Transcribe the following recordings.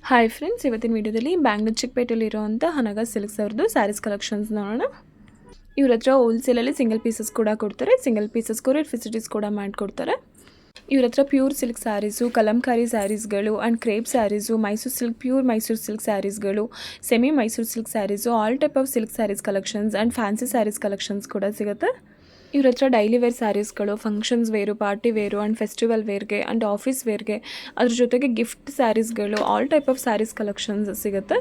Hi friends, ಇವತ್ತಿನ ವಿಡಿಯೋದಲ್ಲಿ Bangalore ಚಿಕ್ಕಪೇಟೆಯಲ್ಲಿರುವಂಥ ಹನಗ silks ಅವ್ರದ್ದು ಸ್ಯಾರೀಸ್ ಕಲೆಕ್ಷನ್ಸ್ ನೋಡೋಣ. ಇವ್ರ ಹತ್ರ ಹೋಲ್ಸೇಲಲ್ಲಿ ಸಿಂಗಲ್ ಪೀಸಸ್ ಕೂಡ ಕೊಡ್ತಾರೆ. ಸಿಂಗಲ್ ಪೀಸಸ್ ಕೊರಿಯರ್ ಫೆಸಿಲಿಟೀಸ್ ಕೂಡ ಮಾಡಿಕೊಡ್ತಾರೆ. ಇವ್ರ ಹತ್ರ ಪ್ಯೂರ್ ಸಿಲ್ಕ್ ಸ್ಯಾರೀಸು, ಕಲಂಕಾರಿ ಸ್ಯಾರೀಸ್ಗಳು and crepe sarees, Mysuru silk, pure Mysuru silk ಸ್ಯಾರೀಸ್ಗಳು, semi Mysuru silk sarees, all type of silk sarees collections and fancy sarees collections ಕೂಡ ಸಿಗುತ್ತೆ. ಇವ್ರ ಹತ್ರ ಡೈಲಿ ವೇರ್ ಸ್ಯಾರೀಸ್ಗಳು, functions wear, party wear and festival ವೇರ್ಗೆ ಆ್ಯಂಡ್ ಆಫೀಸ್ ವೇರ್ಗೆ, ಅದ್ರ ಜೊತೆಗೆ ಗಿಫ್ಟ್ ಸ್ಯಾರೀಸ್ಗಳು, all type of sarees collections ಸಿಗುತ್ತೆ.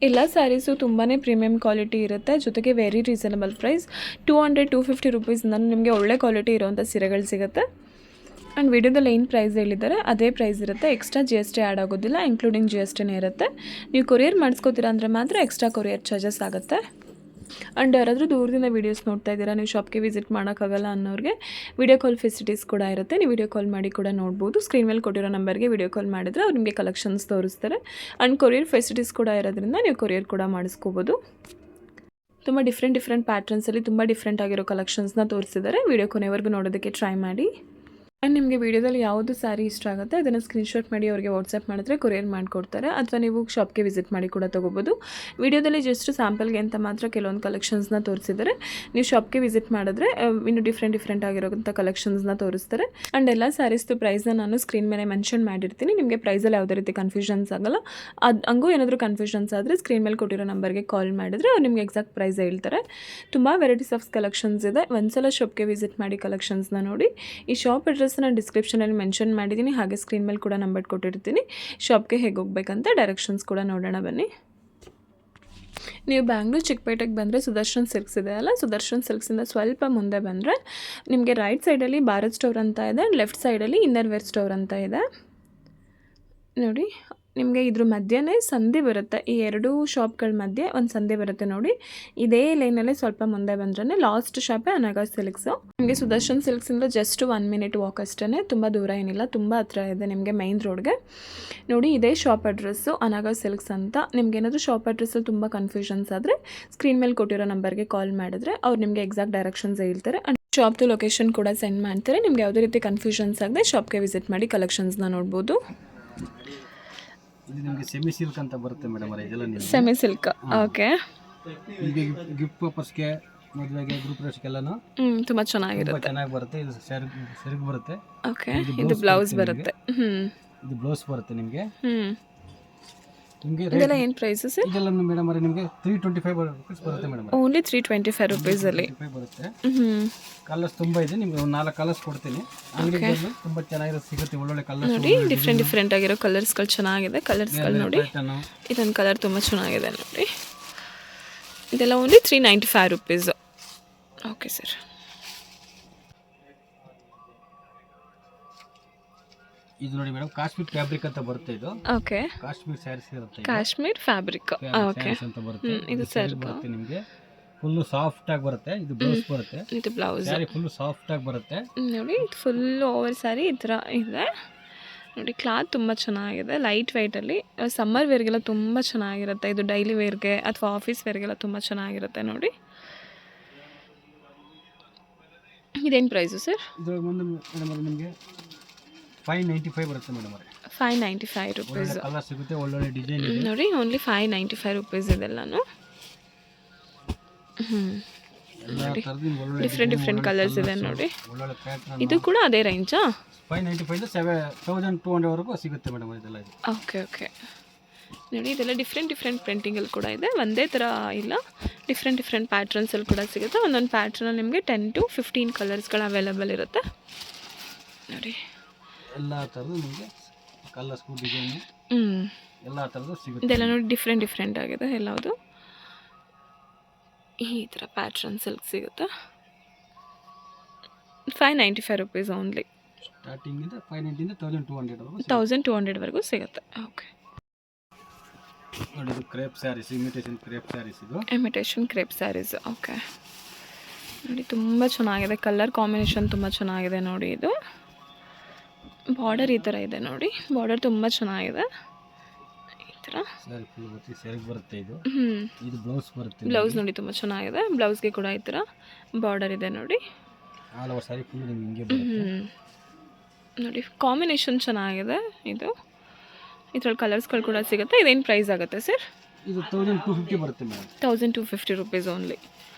ಎಲ್ಲ ಸ್ಯಾರೀಸು ತುಂಬಾ ಪ್ರೀಮಿಯಂ ಕ್ವಾಲಿಟಿ ಇರುತ್ತೆ, ಜೊತೆಗೆ ವೆರಿ ರೀಸನಬಲ್ ಪ್ರೈಸ್. 200-250 ರುಪೀಸಿಂದ ನಿಮಗೆ ಒಳ್ಳೆ ಕ್ವಾಲಿಟಿ ಇರೋವಂಥ ಸೀರೆಗಳು ಸಿಗುತ್ತೆ. ಆ್ಯಂಡ್ ವಿಡಿಯೋದಲ್ಲಿ ಏನು ಪ್ರೈಸ್ ಹೇಳಿದ್ದಾರೆ ಅದೇ ಪ್ರೈಸ್ ಇರುತ್ತೆ. ಎಕ್ಸ್ಟ್ರಾ GST ಆ್ಯಡ್ ಆಗೋದಿಲ್ಲ, ಇನ್ಕ್ಲೂಡಿಂಗ್ GSTನೇ ಇರುತ್ತೆ. ನೀವು ಕೊರಿಯರ್ ಮಾಡಿಸ್ಕೋತೀರಾ ಅಂದರೆ ಮಾತ್ರ ಎಕ್ಸ್ಟ್ರಾ ಕೊರಿಯರ್ ಚಾರ್ಜಸ್ ಆಗುತ್ತೆ. ಆ್ಯಂಡ್ ಯಾರಾದರೂ ದೂರದಿಂದ ವೀಡಿಯೋಸ್ ನೋಡ್ತಾ ಇದ್ದೀರಾ, ನೀವು ಶಾಪ್ಗೆ ವಿಸಿಟ್ ಮಾಡೋಕ್ಕಾಗಲ್ಲ ಅನ್ನೋರಿಗೆ ವಿಡಿಯೋ ಕಾಲ್ ಫೆಸಿಲಿಟೀಸ್ ಕೂಡ ಇರುತ್ತೆ. ನೀವು ವಿಡಿಯೋ ಕಾಲ್ ಮಾಡಿ ಕೂಡ ನೋಡ್ಬೋದು. ಸ್ಕ್ರೀನ್ ಮೇಲೆ ಕೊಟ್ಟಿರೋ ನಂಬರ್ಗೆ ವಿಡಿಯೋ ಕಾಲ್ ಮಾಡಿದರೆ ಅವ್ರು ನಿಮಗೆ ಕಲೆಕ್ಷನ್ಸ್ ತೋರಿಸ್ತಾರೆ. ಆ್ಯಂಡ್ ಕೊರಿಯರ್ ಫೆಸಿಲಿಟೀಸ್ ಕೂಡ ಇರೋದ್ರಿಂದ ನೀವು ಕೊರಿಯರ್ ಕೂಡ ಮಾಡಿಸ್ಕೋಬೋದು. ತುಂಬ ಡಿಫ್ರೆಂಟ್ ಪ್ಯಾಟ್ರನ್ಸಲ್ಲಿ ತುಂಬ ಡಿಫ್ರೆಂಟ್ ಆಗಿರೋ ಕಲೆಕ್ಷನ್ಸ್ನ ತೋರಿಸಿದ್ದಾರೆ. ವಿಡಿಯೋ ಕೊನೆವರೆಗೂ ನೋಡೋದಕ್ಕೆ ಟ್ರೈ ಮಾಡಿ. ಆ್ಯಂಡ್ ನಿಮಗೆ ವೀಡಿಯೋದಲ್ಲಿ ಯಾವುದು ಸ್ಯಾರಿ ಇಷ್ಟ ಆಗುತ್ತೆ ಅದನ್ನು ಸ್ಕ್ರೀನ್ಶಾಟ್ ಮಾಡಿ ಅವರಿಗೆ ವಾಟ್ಸಪ್ ಮಾಡಿದ್ರೆ ಕೊರಿಯರ್ ಮಾಡಿಕೊಡ್ತಾರೆ, ಅಥವಾ ನೀವು ಶಾಪ್ಗೆ ವಿಸಿಟ್ ಮಾಡಿ ಕೂಡ ತೊಗೋಬೋದು. ವೀಡಿಯೋದಲ್ಲಿ ಜಸ್ಟ್ ಸ್ಯಾಂಪಲ್ಗೆ ಅಂತ ಮಾತ್ರ ಕೆಲವೊಂದು ಕಲೆಕ್ಷನ್ಸ್ನ ತೋರಿಸಿದ್ದಾರೆ. ನೀವು ಶಾಪ್ಗೆ ವಿಸಿಟ್ ಮಾಡಿದ್ರೆ ಇನ್ನು ಡಿಫ್ರೆಂಟ್ ಆಗಿರೋಂಥ ಕಲೆಕ್ಷನ್ಸ್ನ ತೋರಿಸ್ತಾರೆ. ಆ್ಯಂಡ್ ಎಲ್ಲ ಸ್ಯಾರೀಸ್ದು ಪ್ರೈಸ್ನ ನಾನು ಸ್ಕ್ರೀನ್ ಮೇಲೆ ಮೆನ್ಷನ್ ಮಾಡಿರ್ತೀನಿ. ನಿಮಗೆ ಪ್ರೈಸಲ್ಲಿ ಯಾವುದೇ ರೀತಿ ಕನ್ಫ್ಯೂಷನ್ಸ್ ಆಗೋಲ್ಲ. ಹಂಗೂ ಏನಾದರೂ ಕನ್ಫ್ಯೂಷನ್ಸ್ ಆದರೆ ಸ್ಕ್ರೀನ್ ಮೇಲೆ ಕೊಟ್ಟಿರೋ ನಂಬರ್ಗೆ ಕಾಲ್ ಮಾಡಿದರೆ ಅವ್ರು ನಿಮಗೆ ಎಕ್ಸಾಕ್ಟ್ ಪ್ರೈಸ್ ಹೇಳ್ತಾರೆ. ತುಂಬ ವೆರೈಟೀಸ್ ಆಫ್ ಕಲೆಕ್ಷನ್ಸ್ ಇದೆ. ಒಂದ್ಸಲ ಶಾಪ್ಗೆ ವಿಸಿಟ್ ಮಾಡಿ ಕಲೆಕ್ಷನ್ಸ್ನ ನೋಡಿ. ಈ ಶಾಪ್ ಅಡ್ರೆಸ್ ನಾನು ಡಿಸ್ಕ್ರಿಪ್ಷನಲ್ಲಿ ಮೆನ್ಷನ್ ಮಾಡಿದ್ದೀನಿ, ಹಾಗೆ ಸ್ಕ್ರೀನ್ ಮೇಲೆ ಕೂಡ ನಂಬರ್ ಕೊಟ್ಟಿರ್ತೀನಿ. ಶಾಪ್ಗೆ ಹೇಗೆ ಹೋಗ್ಬೇಕಂತ ಡೈರೆಕ್ಷನ್ಸ್ ಕೂಡ ನೋಡೋಣ ಬನ್ನಿ. ನೀವು ಬ್ಯಾಂಗ್ಳೂರ್ ಚಿಕ್ಕಪೇಟೆಗೆ ಬಂದರೆ ಸುದರ್ಶನ್ ಸಿಲ್ಕ್ಸ್ ಇದೆ ಅಲ್ಲ, ಸುದರ್ಶನ್ ಸಿಲ್ಕ್ಸಿಂದ ಸ್ವಲ್ಪ ಮುಂದೆ ಬಂದರೆ ನಿಮಗೆ ರೈಟ್ ಸೈಡಲ್ಲಿ ಭಾರತ್ ಸ್ಟೋರ್ ಅಂತ ಇದೆ, ಲೆಫ್ಟ್ ಸೈಡಲ್ಲಿ ಇನ್ನರ್ ವೇರ್ ಸ್ಟೋರ್ ಅಂತ ಇದೆ ನೋಡಿ. ನಿಮಗೆ ಇದ್ರ ಮಧ್ಯೆನೇ ಸಂಧಿ ಬರುತ್ತೆ, ಈ ಎರಡೂ ಶಾಪ್ಗಳ ಮಧ್ಯೆ ಒಂದು ಸಂಧಿ ಬರುತ್ತೆ ನೋಡಿ. ಇದೇ ಲೈನಲ್ಲಿ ಸ್ವಲ್ಪ ಮುಂದೆ ಬಂದ್ರೆ ಲಾಸ್ಟ್ ಶಾಪೇ ಅನಗ ಸಿಲ್ಕ್ಸು. ನಿಮಗೆ ಸುದರ್ಶನ್ ಸಿಲ್ಕ್ಸಿಂದ ಜಸ್ಟ್ 1 ಮಿನಿಟ್ ವಾಕ್ ಅಷ್ಟೇ, ತುಂಬ ದೂರ ಏನಿಲ್ಲ, ತುಂಬ ಹತ್ರ ಇದೆ ನಿಮಗೆ ಮೈನ್ ರೋಡ್ಗೆ. ನೋಡಿ ಇದೇ ಶಾಪ್ ಅಡ್ರೆಸ್ಸು ಅನಗ ಸಿಲ್ಕ್ಸ್ ಅಂತ. ನಿಮ್ಗೇನಾದರೂ ಶಾಪ್ ಅಡ್ರೆಸ್ಸಲ್ಲಿ ತುಂಬ ಕನ್ಫ್ಯೂಷನ್ಸ್ ಆದರೆ ಸ್ಕ್ರೀನ್ ಮೇಲೆ ಕೊಟ್ಟಿರೋ ನಂಬರ್ಗೆ ಕಾಲ್ ಮಾಡಿದ್ರೆ ಅವ್ರು ನಿಮಗೆ ಎಕ್ಸಾಕ್ಟ್ ಡೈರೆಕ್ಷನ್ಸ್ ಹೇಳ್ತಾರೆ. ಆ್ಯಂಡ್ ಶಾಪ್ದು ಲೊಕೇಶನ್ ಕೂಡ ಸೆಂಡ್ ಮಾಡ್ತಾರೆ. ನಿಮ್ಗೆ ಯಾವುದೇ ರೀತಿ ಕನ್ಫ್ಯೂಷನ್ಸ್ ಆಗದೆ ಶಾಪ್ಗೆ ವಿಸಿಟ್ ಮಾಡಿ ಕಲೆಕ್ಷನ್ಸ್ನ ನೋಡ್ಬೋದು. ಇದು ನಿಮಗೆ ಸೆಮಿ ಸಿಲ್ಕ್ ಅಂತ ಬರುತ್ತೆ ಮೇಡಮ್. ಇದೆಲ್ಲ ನಿಮಗೆ ಸೆಮಿ ಸಿಲ್ಕ್. ಓಕೆ. ನಿಮಗೆ ಗಿಫ್ಟ್ ಪರ್ಪಸ್ಗೆ, ಮದುವೆಗೆ, ಗ್ರೂಪ್ ಡ್ರೆಸ್ಗೆಲ್ಲನೂ ತುಂಬ ಚೆನ್ನಾಗಿರುತ್ತೆ, ಚೆನ್ನಾಗಿ ಬರುತ್ತೆ. ಇದು ಸೆರಗು ಬರುತ್ತೆ. ಓಕೆ. ಇದು ಬ್ಲೌಸ್ ಬರುತ್ತೆ. ಇದು ಬ್ಲೌಸ್ ಬರುತ್ತೆ ನಿಮಗೆ. ನಿಮಗೆ ಇದೆಲ್ಲ ಏನು ಪ್ರೈಸಸ್? ಇದೆಲ್ಲ ಮೇಡಮ್ ನಿಮಗೆ 325 ರುಪೀಸ್ ಬರುತ್ತೆ ಮೇಡಮ್. ಓನ್ಲಿ 325 ರುಪೀಸಲ್ಲಿ ಬರುತ್ತೆ. ಕಲರ್ಸ್ ತುಂಬ ಇದೆ. ನಿಮಗೆ ಒಂದು 4 ಕಲರ್ಸ್ ಕೊಡ್ತೀನಿ. ಅಂಗಡಿಗಳಲ್ಲಿ ತುಂಬ ಚೆನ್ನಾಗಿರೋ ಸಿಗುತ್ತೆ, ಒಳ್ಳೊಳ್ಳೆ ಕಲರ್ಸ್ ನೋಡಿ. ಡಿಫ್ರೆಂಟ್ ಆಗಿರೋ ಕಲರ್ಸ್ಗಳು ಚೆನ್ನಾಗಿದೆ. ಕಲರ್ಸ್ಗಳು ನೋಡಿ, ಇದೊಂದು ಕಲರ್ ತುಂಬ ಚೆನ್ನಾಗಿದೆ ನೋಡಿ. ಇದೆಲ್ಲ ಓನ್ಲಿ 395 ರುಪೀಸ್. Okay sir. ಇದು ನೋಡಿ ಮೇಡಮ್, ಕಾಶ್ಮೀರ್ ಫ್ಯಾಬ್ರಿಕ್ ಅಂತ ಬರುತ್ತೆ. ಇದು ಓಕೆ. ಕಾಶ್ಮೀರ್ ಸ್ಯಾರೀಸ್ ಇರುತ್ತೆ. ಕಾಶ್ಮೀರ್ ಫ್ಯಾಬ್ರಿಕ್. ಓಕೆ. ಅಂತ ಬರುತ್ತೆ. ಇದು ಸರ್ ಬರುತ್ತೆ ನಿಮಗೆ ಫುಲ್ ಸಾಫ್ಟ್ ಆಗಿ ಬರುತ್ತೆ. ಇದು ಬ್ಲೌಸ್ ಬರುತ್ತೆ. ಇದು ಬ್ಲೌಸ್. ಸ್ಯಾರಿ ಫುಲ್ ಸಾಫ್ಟ್ ಆಗಿ ಬರುತ್ತೆ ನೋಡಿ. ಫುಲ್ ಓವರ್ ಸ್ಯಾರಿ ಈ ಥರ ಇದೆ ನೋಡಿ. ಕ್ಲಾತ್ ತುಂಬ ಚೆನ್ನಾಗಿದೆ, ಲೈಟ್ ವೆಯ್ಟಲ್ಲಿ. ಸಮ್ಮರ್ ವೇರ್ಗೆಲ್ಲ ತುಂಬ ಚೆನ್ನಾಗಿರುತ್ತೆ. ಇದು ಡೈಲಿ ವೇರ್ಗೆ ಅಥವಾ ಆಫೀಸ್ ವೇರ್ಗೆಲ್ಲ ತುಂಬ ಚೆನ್ನಾಗಿರುತ್ತೆ ನೋಡಿ. ಇದೇನು ಪ್ರೈಸು ಸರ್? ಇದ್ರೊಳಗೆ ಒಂದು ಮೇಡಮ್ ನಿಮಗೆ 595 ಬರುತ್ತೆ ಮೇಡಮ್. 595 ರುಪೀಸ್. ಕಲರ್ ಸಿಗುತ್ತೆ, ಒಳ್ಳೊಳ್ಳೆ ಡಿಸೈನ್ ಇದೆ ನೋಡಿ. ಓನ್ಲಿ 595 ರುಪೀಸ್ ಇದೆಲ್ಲನೂ. ಡಿಫ್ರೆಂಟ್ ಕಲರ್ಸ್ ಇದೆ ನೋಡಿ. ಇದು ಕೂಡ ಅದೇ ರೇಂಜಾ? 595 7200 ವರೆಗೂ ಸಿಗುತ್ತೆ ಮೇಡಮ್ ಇದೆಲ್ಲ. ಓಕೆ. ನೋಡಿ ಇದೆಲ್ಲ ಡಿಫ್ರೆಂಟ್ ಪ್ರಿಂಟಿಂಗಲ್ಲಿ ಕೂಡ ಇದೆ. ಒಂದೇ ಥರ ಇಲ್ಲ, ಡಿಫ್ರೆಂಟ್ ಪ್ಯಾಟ್ರನ್ಸಲ್ಲಿ ಕೂಡ ಸಿಗುತ್ತೆ. ಒಂದೊಂದು ಪ್ಯಾಟ್ರನಲ್ಲಿ ನಿಮಗೆ 10 to 15 ಕಲರ್ಸ್ಗಳು ಅವೈಲೇಬಲ್ ಇರುತ್ತೆ ನೋಡಿ. ಎಲ್ಲ ಥರದ್ದು ನಿಮಗೆ ಕಲರ್ಸ್, ಡಿಸೈನ್ ಎಲ್ಲ ಥರದ್ದು ಸಿಗುತ್ತೆ. ಇದೆಲ್ಲ ನೋಡಿ ಡಿಫ್ರೆಂಟ್ ಆಗಿದೆ ಎಲ್ಲವುದು. ಈ ಥರ ಪ್ಯಾಟ್ರನ್ ಸಿಲ್ಕ್ ಸಿಗುತ್ತೆ. 595 ರುಪೀಸ್ ಓನ್ಲಿ. ಸ್ಟಾರ್ಟಿಂಗಿಂದ 590 1200 1200ವರೆಗೂ ಸಿಗುತ್ತೆ. ಓಕೆ. ನೋಡಿ ಇದು crepe saris, imitation crepe saris. ಇದು ಇಮಿಟೇಷನ್ ಕ್ರೇಪ್ ಸ್ಯಾರೀಸ್. ಓಕೆ. ನೋಡಿ ತುಂಬ ಚೆನ್ನಾಗಿದೆ, ಕಲರ್ ಕಾಂಬಿನೇಷನ್ ತುಂಬ ಚೆನ್ನಾಗಿದೆ ನೋಡಿ. ಇದು ಬಾರ್ಡರ್ ಈ ಥರ ಇದೆ ನೋಡಿ. ಬಾರ್ಡರ್ ತುಂಬ ಚೆನ್ನಾಗಿದೆ ಈ ಥರ. ಸೆರಗು ಬರುತ್ತೆ. ಇದು ಬ್ಲೌಸ್ ಬರುತ್ತೆ. ಬ್ಲೌಸ್ ನೋಡಿ ತುಂಬ ಚೆನ್ನಾಗಿದೆ. ಬ್ಲೌಸ್ಗೆ ಕೂಡ ಈ ಥರ ಬಾರ್ಡರ್ ಇದೆ ನೋಡಿ. ಆಲ್ ಓವರ್ ಸ್ಯಾರಿ ಫುಲ್ ನಿಮಗೆ ಹಿಂಗೆ ಬರುತ್ತೆ ನೋಡಿ. ಕಾಂಬಿನೇಷನ್ ಚೆನ್ನಾಗಿದೆ ಇದು. ಇದ್ರಲ್ಲಿ ಕಲರ್ಸ್ಗಳು ಕೂಡ ಸಿಗುತ್ತೆ. ಇದೇನು ಪ್ರೈಸ್ ಆಗುತ್ತೆ ಸರ್? ಇದು 1250 ಬರುತ್ತೆ ಮೇಡಮ್. 1250 rupees only.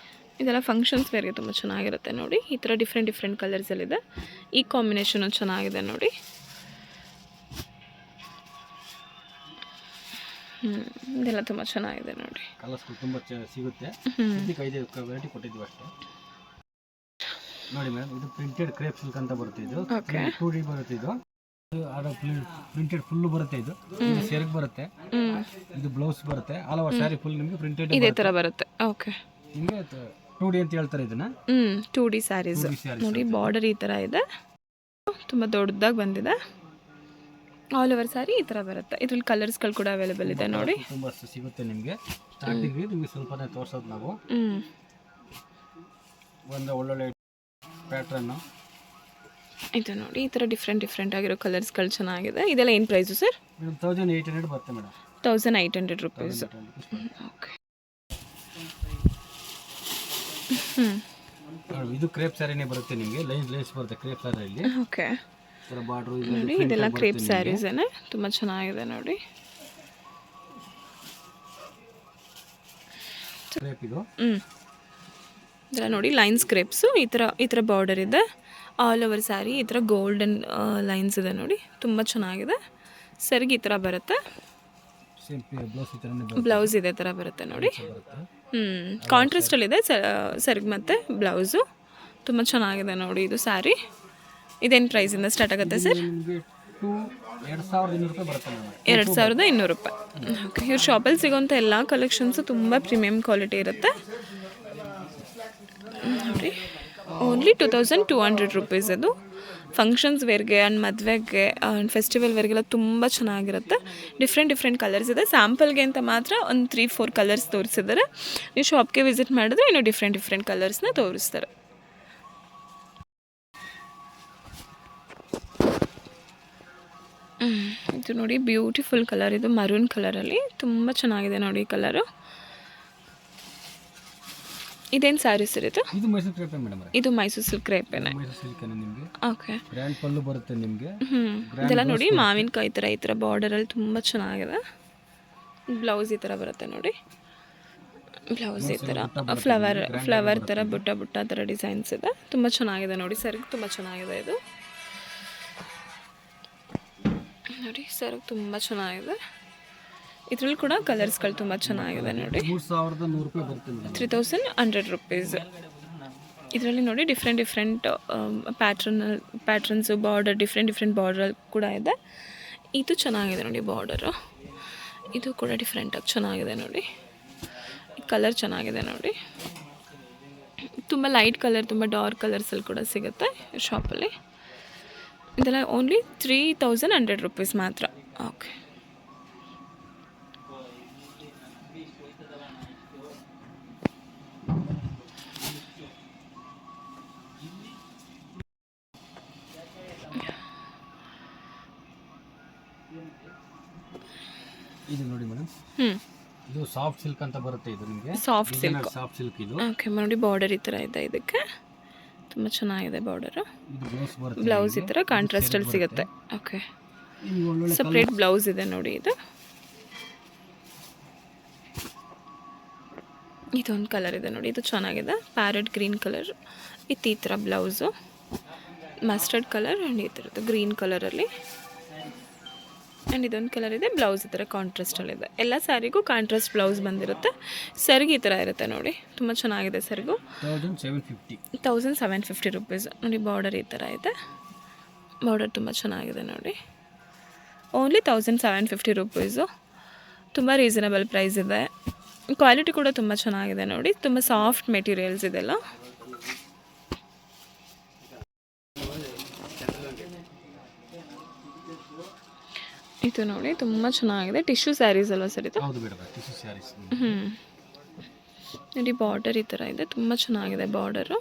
ಇದೆಲ್ಲ ಫಂಕ್ಷನ್ಸ್ ವೇರ್ಗೆ ತುಂಬ ಚೆನ್ನಾಗಿರುತ್ತೆ ನೋಡಿ. ಈ ಥರ ಡಿಫ್ರೆಂಟ್ ಕಲರ್ಸಲ್ಲಿದೆ. ಈ ಕಾಂಬಿನೇಷನು ಚೆನ್ನಾಗಿದೆ ನೋಡಿ. ಇದೆಲ್ಲ ತುಂಬ ಚೆನ್ನಾಗಿದೆ ನೋಡಿ. ಕಲರ್ಸ್ ತುಂಬ ಸಿಗುತ್ತೆ. ಇದಕ್ಕೆ 5 ವೆರೈಟಿ ಕೊಟ್ಟಿದ್ದೀವಿ ಅಷ್ಟೇ. ನೋಡಿ ಮೇಡಮ್, ಇದು ಪ್ರಿಂಟೆಡ್ ಕ್ರೇಪ್ ಸಿಲ್ಕ್ ಅಂತ ಬರುತ್ತೆ. ಇದು 2D ಬರುತ್ತೆ. ಇದು ಪ್ರಿಂಟೆಡ್ ಫುಲ್ ಬರುತ್ತೆ. ಇದು ಸೆರಗ್ ಬರುತ್ತೆ. ಇದು ಬ್ಲೌಸ್ ಬರುತ್ತೆ. ಆಲ್ ಓವರ್ ಸ್ಯಾರಿ ಫುಲ್ ನಿಮಗೆ ಪ್ರಿಂಟೆಡ್ ಇದೇ ಥರ ಬರುತ್ತೆ. ಓಕೆ, ನಿಮಗೆ 2D ಅಂತ ಹೇಳ್ತಾರೆ ಇದನ್ನ. 2D ಸ್ಯಾರೀಸ್ ನೋಡಿ. ಬಾರ್ಡರ್ ಈ ಥರ ಇದೆ, ತುಂಬ ದೊಡ್ಡದಾಗಿ ಬಂದಿದೆ. ಆಲ್ ಓವರ್ ಸ್ಯಾರಿ ಈ ಥರ ಬರುತ್ತೆ. ಇದ್ರಲ್ಲಿ ಕಲರ್ಸ್ಗಳು ಕೂಡ ಅವೈಲೇಬಲ್ ಇದೆ ನೋಡಿ. ತುಂಬ ಸಿಗುತ್ತೆ ನಿಮಗೆ. ಸ್ಟಾರ್ಟಿಂಗ್ ನಿಮಗೆ ಸ್ವಲ್ಪನೇ ತೋರಿಸೋದು ನಾವು. ಒಂದು ಒಳ್ಳೊಳ್ಳೆ ಪ್ಯಾಟ್ರನ್ನು ಇದು ನೋಡಿ. ಈ ಥರ ಡಿಫ್ರೆಂಟ್ ಆಗಿರೋ ಕಲರ್ಸ್ಗಳು ಚೆನ್ನಾಗಿದೆ. ಇದೆಲ್ಲ ಏನು ಪ್ರೈಸು ಸರ್? 1800 ಬರುತ್ತೆ ಮೇಡಮ್. 1800 ರುಪೀಸ್. ಓಕೆ. ಇದು ಕ್ರೇಪ್ ಸ್ಯಾರಿನೇ ಬರುತ್ತೆ ನಿಮಗೆ. ಲೈನ್ಸ್ ಬರುತ್ತೆ ಕ್ರೇಪ್ ಸ್ಯಾರಿಯಲ್ಲಿ. ಓಕೆ ಬಾರ್ಡ್ರು ನೋಡಿ. ಇದೆಲ್ಲ ಕ್ರೇಪ್ ಸ್ಯಾರೀಸೇನೆ, ತುಂಬ ಚೆನ್ನಾಗಿದೆ ನೋಡಿ. ಕ್ರೇಪ್ ಇದು. ಇದೆಲ್ಲ ನೋಡಿ ಲೈನ್ಸ್ ಕ್ರೇಪ್ಸು. ಈ ಥರ ಬಾರ್ಡರ್ ಇದೆ. ಆಲ್ ಓವರ್ ಸ್ಯಾರಿ ಈ ಥರ ಗೋಲ್ಡನ್ ಲೈನ್ಸ್ ಇದೆ ನೋಡಿ. ತುಂಬ ಚೆನ್ನಾಗಿದೆ. ಸೆರಗಿ ಈ ಥರ ಬರುತ್ತೆ. ಬ್ಲೌಸ್ ಇದೇ ಥರ ಬರುತ್ತೆ ನೋಡಿ. ಕಾಂಟ್ರಾಸ್ಟಲ್ಲಿದೆ ಸೆರಗ್ ಮತ್ತು ಬ್ಲೌಸು. ತುಂಬ ಚೆನ್ನಾಗಿದೆ ನೋಡಿ ಇದು ಸ್ಯಾರಿ. ಇದೇನು ಪ್ರೈಸಿಂದ ಸ್ಟಾರ್ಟ್ ಆಗುತ್ತೆ ಸರ್? 2200 ರೂಪಾಯಿ. ಓಕೆ. ಇವ್ರ ಶಾಪಲ್ಲಿ ಸಿಗೋಂಥ ಎಲ್ಲ ಕಲೆಕ್ಷನ್ಸು ತುಂಬ ಪ್ರೀಮಿಯಮ್ ಕ್ವಾಲಿಟಿ ಇರುತ್ತೆ ನೋಡಿ. Only 2200 rupees. ಅದು ಫಂಕ್ಷನ್ಸ್ ವೇರ್ಗೆ ಆ್ಯಂಡ್ ಮದುವೆಗೆ ಆ್ಯಂಡ್ ಫೆಸ್ಟಿವಲ್ ವೇರ್ಗೆಲ್ಲ ತುಂಬ ಚೆನ್ನಾಗಿರುತ್ತೆ. ಡಿಫ್ರೆಂಟ್ ಕಲರ್ಸ್ ಇದೆ. ಸ್ಯಾಂಪಲ್ಗೆ ಅಂತ ಮಾತ್ರ ಒಂದು 3-4 ಕಲರ್ಸ್ ತೋರಿಸಿದ್ದಾರೆ. ನೀವು ಶಾಪ್ಗೆ ವಿಸಿಟ್ ಮಾಡಿದ್ರೆ ಇನ್ನೂ ಡಿಫ್ರೆಂಟ್ ಕಲರ್ಸ್ನ ತೋರಿಸ್ತಾರೆ. ಇದು ನೋಡಿ ಬ್ಯೂಟಿಫುಲ್ ಕಲರ್. ಇದು ಮರೂನ್ ಕಲರಲ್ಲಿ ತುಂಬ ಚೆನ್ನಾಗಿದೆ ನೋಡಿ ಕಲರು. ಇದೇನು ಸ್ಯಾರಿ ಸರ್ ಇದು? ಇದು ಮೈಸೂರು ಕ್ರೇಪ್ ಮೇಡಮ್. ಇದು ಮೈಸೂರು ಸಿಲ್ಕ್ ಕ್ರೇಪೇನೆ. ಮೈಸೂರು ಸಿಲ್ಕ್ ನಿಮಗೆ. ಓಕೆ. ಗ್ರ್ಯಾಂಡ್ ಪಲ್ಲು ಬರುತ್ತೆ ನಿಮಗೆ. ಇದೆಲ್ಲ ನೋಡಿ ಮಾವಿನಕಾಯಿ ಈ ಥರ ಬಾರ್ಡರಲ್ಲಿ ತುಂಬ ಚೆನ್ನಾಗಿದೆ. ಬ್ಲೌಸ್ ಈ ಥರ ಬರುತ್ತೆ ನೋಡಿ. ಬ್ಲೌಸ್ ಈ ಥರ ಫ್ಲವರ್ ಥರ ಬುಟ್ಟ ಥರ ಡಿಸೈನ್ಸ್ ಇದೆ. ತುಂಬ ಚೆನ್ನಾಗಿದೆ ನೋಡಿ. ಸೆರಗು ತುಂಬ ಚೆನ್ನಾಗಿದೆ ಇದು ನೋಡಿ. ಸೆರಗು ತುಂಬ ಚೆನ್ನಾಗಿದೆ. ಇದರಲ್ಲಿ ಕೂಡ ಕಲರ್ಸ್ಗಳು ತುಂಬ ಚೆನ್ನಾಗಿದೆ ನೋಡಿ. 3100 ರೂಪಾಯಿ ಬರುತ್ತೆ ಮೇಡಮ್. 3100 ರುಪೀಸ್. ಇದರಲ್ಲಿ ನೋಡಿ different patterns border different border ಕೂಡ ಇದೆ. ಇದು ಚೆನ್ನಾಗಿದೆ ನೋಡಿ ಬಾರ್ಡರು. ಇದು ಕೂಡ ಡಿಫ್ರೆಂಟಾಗಿ ಚೆನ್ನಾಗಿದೆ ನೋಡಿ. ಈ ಕಲರ್ ಚೆನ್ನಾಗಿದೆ ನೋಡಿ. ತುಂಬ ಲೈಟ್ ಕಲರ್, ತುಂಬ ಡಾರ್ಕ್ ಕಲರ್ಸಲ್ಲಿ ಕೂಡ ಸಿಗುತ್ತೆ ಶಾಪಲ್ಲಿ. ಇದೆಲ್ಲ ಓನ್ಲಿ 3100 ರುಪೀಸ್ ಮಾತ್ರ. ಓಕೆ. ಇದು ನೋಡಿ ಮೇಡಮ್. ಇದು ಸಾಫ್ಟ್ ಸಿಲ್ಕ್ ಅಂತ ಬರುತ್ತೆ. ಇದು ನಿಮಗೆ ಸಾಫ್ಟ್ ಸಿಲ್ಕ್ ಇದು. ಓಕೆ ನೋಡಿ. ಬಾರ್ಡರ್ ಈ ಥರ ಇದೆ. ಇದಕ್ಕೆ ತುಂಬ ಚೆನ್ನಾಗಿದೆ ಬಾರ್ಡರು. ಇದು ಬ್ಲೌಸ್ ಬರುತ್ತೆ. ಬ್ಲೌಸ್ ಈ ಥರ ಕಾಂಟ್ರಾಸ್ಟಲ್ಲಿ ಸಿಗುತ್ತೆ. ಓಕೆ. ಸಪ್ರೇಟ್ ಬ್ಲೌಸ್ ಇದೆ ನೋಡಿ. ಇದೊಂದು ಕಲರ್ ಇದೆ ನೋಡಿ. ಇದು ಚೆನ್ನಾಗಿದೆ. Parrot green colour. ಈ ಥರ ಬ್ಲೌಸು ಮಸ್ಟರ್ಡ್ ಕಲರ್ ಆ್ಯಂಡ್ ಈ ಥರದ್ದು ಗ್ರೀನ್ ಕಲರಲ್ಲಿ. ಆ್ಯಂಡ್ ಇದೊಂದು ಕಲರ್ ಇದೆ. ಬ್ಲೌಸ್ ಈ ಥರ ಕಾಂಟ್ರಾಸ್ಟಲ್ಲಿದೆ. ಎಲ್ಲ ಸ್ಯಾರಿಗೂ ಕಾಂಟ್ರಾಸ್ಟ್ ಬ್ಲೌಸ್ ಬಂದಿರುತ್ತೆ. ಸೆರಗು ಈ ಥರ ಇರುತ್ತೆ ನೋಡಿ. ತುಂಬ ಚೆನ್ನಾಗಿದೆ ಸೆರಗು. 1750 ರುಪೀಸ್ ನೋಡಿ. ಬಾರ್ಡರ್ ಈ ಥರ ಇದೆ. ಬಾರ್ಡರ್ ತುಂಬ ಚೆನ್ನಾಗಿದೆ ನೋಡಿ. Only 1750 rupees. ತುಂಬ ರೀಸನಬಲ್ ಪ್ರೈಸ್ ಇದೆ. ಕ್ವಾಲಿಟಿ ಕೂಡ ತುಂಬ ಚೆನ್ನಾಗಿದೆ ನೋಡಿ. ತುಂಬ ಸಾಫ್ಟ್ ಮೆಟೀರಿಯಲ್ಸ್ ಇದೆಲ್ಲ. ಇದು ನೋಡಿ ತುಂಬ ಚೆನ್ನಾಗಿದೆ. ಟಿಶ್ಯೂ ಸ್ಯಾರೀಸ್ ಅಲ್ವಾ ಸರ್ ಇದು? ಹೌದು ಮೇಡಮ್, ಟಿಶ್ಯೂ ಸ್ಯಾರೀಸ್. ನೋಡಿ ಬಾರ್ಡರ್ ಈ ಥರ ಇದೆ. ತುಂಬ ಚೆನ್ನಾಗಿದೆ ಬಾರ್ಡರು.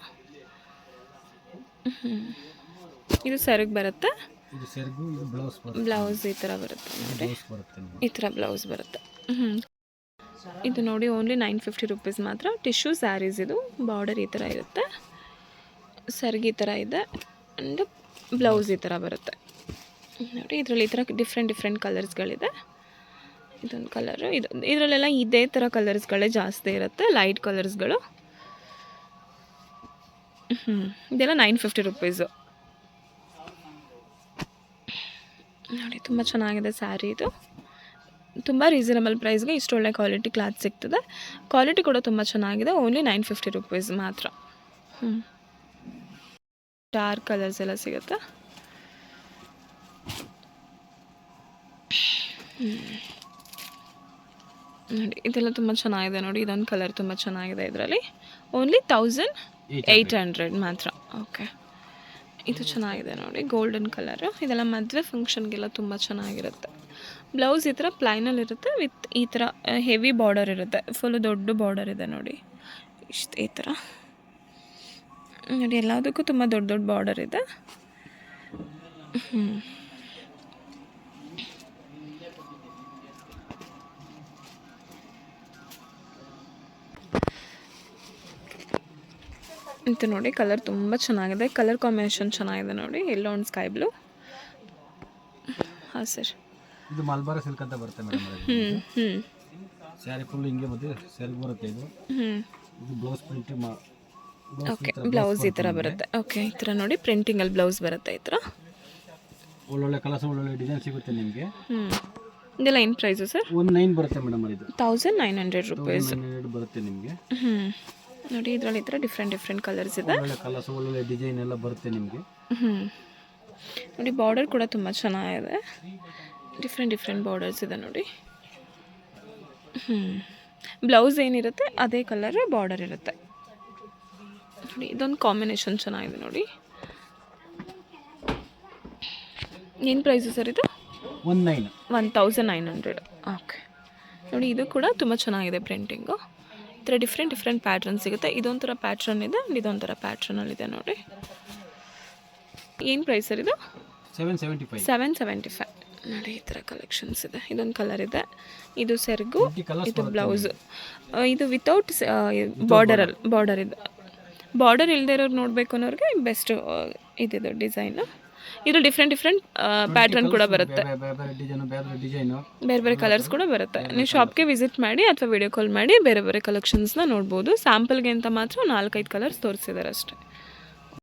ಇದು ಸೆರಗು ಬರುತ್ತೆ. ಇದು ಸೆರಗು, ಇದು ಬ್ಲೌಸ್ ಬರುತ್ತೆ. ಬ್ಲೌಸ್ ಈ ಥರ ಬರುತ್ತೆ ನೋಡಿ. ಈ ಥರ ಬ್ಲೌಸ್ ಬರುತ್ತೆ. ಇದು ನೋಡಿ ಓನ್ಲಿ 950 ರುಪೀಸ್ ಮಾತ್ರ. ಟಿಶ್ಯೂ ಸ್ಯಾರೀಸ್ ಇದು. ಬಾರ್ಡರ್ ಈ ಥರ ಇರುತ್ತೆ. ಸೆರಗು ಈ ಥರ ಇದೆ. ಆ್ಯಂಡ್ ಬ್ಲೌಸ್ ಈ ಥರ ಬರುತ್ತೆ ನೋಡಿ. ಇದರಲ್ಲಿ ಈ ಥರ ಡಿಫ್ರೆಂಟ್ ಕಲರ್ಸ್ಗಳಿದೆ. ಇದೊಂದು ಕಲರು, ಇದರಲ್ಲೆಲ್ಲ ಇದೇ ಥರ ಕಲರ್ಸ್ಗಳೇ ಜಾಸ್ತಿ ಇರುತ್ತೆ, ಲೈಟ್ ಕಲರ್ಸ್ಗಳು. ಇದೆಲ್ಲ 950 ರುಪೀಸು ನೋಡಿ. ತುಂಬ ಚೆನ್ನಾಗಿದೆ ಸ್ಯಾರಿ ಇದು. ತುಂಬ ರೀಸನಬಲ್ ಪ್ರೈಸ್ಗೆ ಇಷ್ಟು ಒಳ್ಳೆ ಕ್ವಾಲಿಟಿ ಕ್ಲಾತ್ ಸಿಗ್ತದೆ. ಕ್ವಾಲಿಟಿ ಕೂಡ ತುಂಬ ಚೆನ್ನಾಗಿದೆ. ಓನ್ಲಿ 950 ರುಪೀಸ್ ಮಾತ್ರ. ಡಾರ್ಕ್ ಕಲರ್ಸ್ ಎಲ್ಲ ಸಿಗುತ್ತೆ. ನೋಡಿ ಇದೆಲ್ಲ ತುಂಬ ಚೆನ್ನಾಗಿದೆ ನೋಡಿ. ಇದೊಂದು ಕಲರ್ ತುಂಬ ಚೆನ್ನಾಗಿದೆ. ಇದರಲ್ಲಿ ಓನ್ಲಿ 1800 ಮಾತ್ರ. ಓಕೆ, ಇದು ಚೆನ್ನಾಗಿದೆ ನೋಡಿ, ಗೋಲ್ಡನ್ ಕಲರು. ಇದೆಲ್ಲ ಮದುವೆ ಫಂಕ್ಷನ್ಗೆಲ್ಲ ತುಂಬ ಚೆನ್ನಾಗಿರುತ್ತೆ. ಬ್ಲೌಸ್ ಈ ಥರ ಪ್ಲೈನಲ್ಲಿ ಇರುತ್ತೆ, ವಿತ್ ಈ ಥರ ಹೆವಿ ಬಾರ್ಡರ್ ಇರುತ್ತೆ. ಫುಲ್ಲು ದೊಡ್ಡ ಬಾರ್ಡರ್ ಇದೆ ನೋಡಿ, ಇಷ್ಟು ಈ ಥರ ನೋಡಿ. ಎಲ್ಲದಕ್ಕೂ ತುಂಬ ದೊಡ್ಡ ದೊಡ್ಡ ಬಾರ್ಡರ್ ಇದೆ. ಅಂತ ನೋಡಿ, ಕಲರ್ ತುಂಬ ಚೆನ್ನಾಗಿದೆ. ಕಲರ್ ಕಾಂಬಿನೇಷನ್ ಚೆನ್ನಾಗಿದೆ ನೋಡಿ, ಎಲ್ಲೋ ಒಂದು ಸ್ಕೈ ಬ್ಲೂ. ಹಾಂ ಸರ್, ಇದು ಮಲ್ಬಾರ್ ಸಿಲ್ಕ್ ಅಂತ ಬರುತ್ತೆ ಮೇಡಮ್. ಸ್ಯಾರಿ ಫುಲ್ ಹಿಂಗೆ ಮತ್ತೆ ಸೆರಗು ಬರುತ್ತೆ. ಇದು ಬ್ಲೌಸ್ ಪ್ರಿಂಟ್. ಓಕೆ, ಬ್ಲೌಸ್ ಈ ಥರ ಬರುತ್ತೆ. ಓಕೆ, ಈ ಥರ ನೋಡಿ ಪ್ರಿಂಟಿಂಗಲ್ಲಿ ಬ್ಲೌಸ್ ಬರುತ್ತೆ. ಈ ಥರ ಒಳ್ಳೊಳ್ಳೆ ಕಲರ್ಸ್, ಒಳ್ಳೊಳ್ಳೆ ಡಿಸೈನ್ ಸಿಗುತ್ತೆ ನಿಮಗೆ. ಇದೆಲ್ಲ ಏನು ಪ್ರೈಸು ಸರ್? 19 ಬರುತ್ತೆ ಮೇಡಮ್. ಇದು 1900 ರುಪೀಸ್ ಬರುತ್ತೆ ನಿಮಗೆ. ನೋಡಿ, ಇದರಲ್ಲಿ ಈ ಥರ ಡಿಫ್ರೆಂಟ್ ಕಲರ್ಸ್ ಇದೆ. ಒಳ್ಳೆ ಕಲರ್ಸ್, ಒಳ್ಳೆ ಡಿಸೈನ್ ಎಲ್ಲ ಬರುತ್ತೆ ನಿಮಗೆ. ನೋಡಿ, ಬಾರ್ಡರ್ ಕೂಡ ತುಂಬ ಚೆನ್ನಾಗಿದೆ. ಡಿಫ್ರೆಂಟ್ ಬಾರ್ಡರ್ಸ್ ಇದೆ ನೋಡಿ. ಬ್ಲೌಸ್ ಏನಿರುತ್ತೆ ಅದೇ ಕಲರ್ ಬಾರ್ಡರ್ ಇರುತ್ತೆ ನೋಡಿ. ಇದೊಂದು ಕಾಂಬಿನೇಷನ್ ಚೆನ್ನಾಗಿದೆ ನೋಡಿ. ಏನು ಪ್ರೈಸು ಸರ್ ಇದು? 1900. ಓಕೆ ನೋಡಿ, ಇದು ಕೂಡ ತುಂಬ ಚೆನ್ನಾಗಿದೆ ಪ್ರಿಂಟಿಂಗು. ಈ ಥರ ಡಿಫ್ರೆಂಟ್ ಪ್ಯಾಟ್ರನ್ ಸಿಗುತ್ತೆ. ಇದೊಂಥರ ಪ್ಯಾಟ್ರನ್ ಇದೆ, ಇದೊಂಥರ ಪ್ಯಾಟ್ರನಲ್ಲಿದೆ ನೋಡಿ. ಏನು ಪ್ರೈಸ್ ಸರ್ ಇದು? 775 ನೋಡಿ. ಈ ಥರ ಕಲೆಕ್ಷನ್ಸ್ ಇದೆ. ಇದೊಂದು ಕಲರ್ ಇದೆ, ಇದು ಸೆರಗು, ಇದು ಬ್ಲೌಸು. ಇದು ವಿತೌಟ್ ಬಾರ್ಡರ್ ಇದೆ. ಬಾರ್ಡರ್ ಇಲ್ಲದೆ ಇರೋರು ನೋಡಬೇಕು ಅನ್ನೋರಿಗೆ ಬೆಸ್ಟ್ ಇದಿದೆ ಡಿಸೈನು. ಇದು ಡಿಫ್ರೆಂಟ್ ಪ್ಯಾಟ್ರನ್ ಕೂಡ ಬರುತ್ತೆ, ಬೇರೆ ಬೇರೆ ಕಲರ್ಸ್ ಕೂಡ ಬರುತ್ತೆ. ನೀವು ಶಾಪ್ಗೆ ವಿಸಿಟ್ ಮಾಡಿ ಅಥವಾ ವಿಡಿಯೋ ಕಾಲ್ ಮಾಡಿ ಬೇರೆ ಬೇರೆ ಕಲೆಕ್ಷನ್ಸ್ನ ನೋಡ್ಬೋದು. ಸ್ಯಾಂಪಲ್ಗೆ ಅಂತ ಮಾತ್ರ 4-5 ಕಲರ್ಸ್ ತೋರಿಸಿದ್ದಾರೆ ಅಷ್ಟೇ.